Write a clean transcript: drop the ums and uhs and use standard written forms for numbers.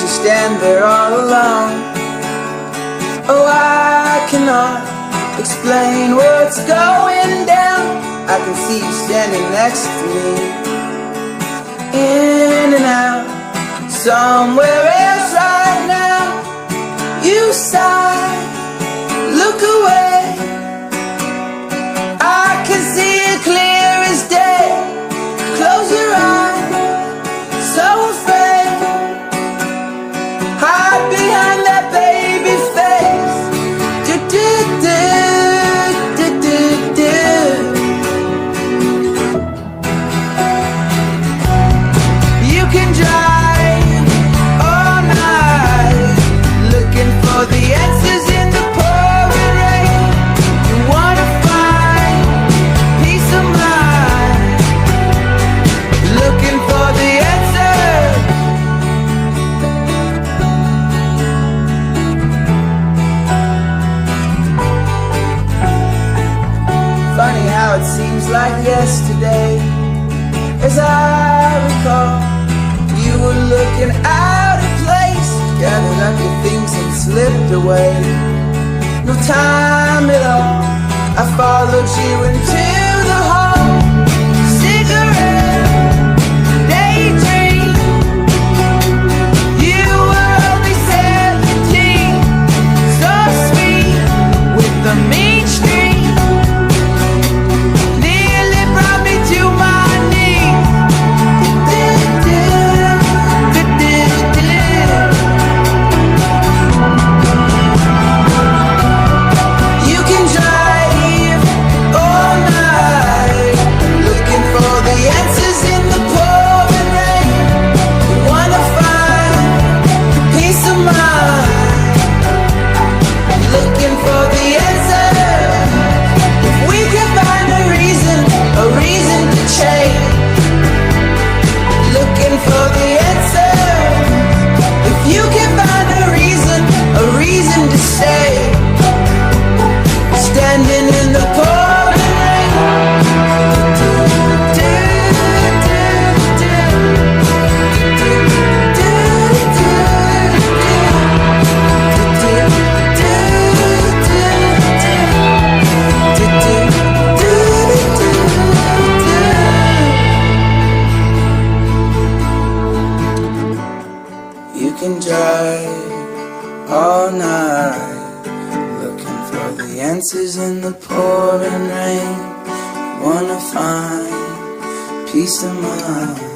you stand there all alone. Oh, I cannot explain what's going down. I can see you standing next to me, in and out, somewhere else right now. You sigh, look away, I can see it clear as day. Close your eyes, so afraid, hide behind that baby face. You can drive all night, looking for the answers in the pouring rain. You wanna find peace of mind, looking for the answer. Funny how it seems like yesterday, as I recall, you were looking out of place, gathered up your things and slipped away. No time at all, I followed you into the hall. Cigarette, daydream, you were only 17, so sweet with the mean street. Nearly brought me to my knees. You can drive all night, looking for the answers in the pouring rain. You wanna find peace of mind, looking for the answer. If we can find a reason to change, looking for the answer. If you can find a reason to stay, standing in the pouring rain. You can drive all night, looking for the answers in the pouring rain. Wanna find peace of mind.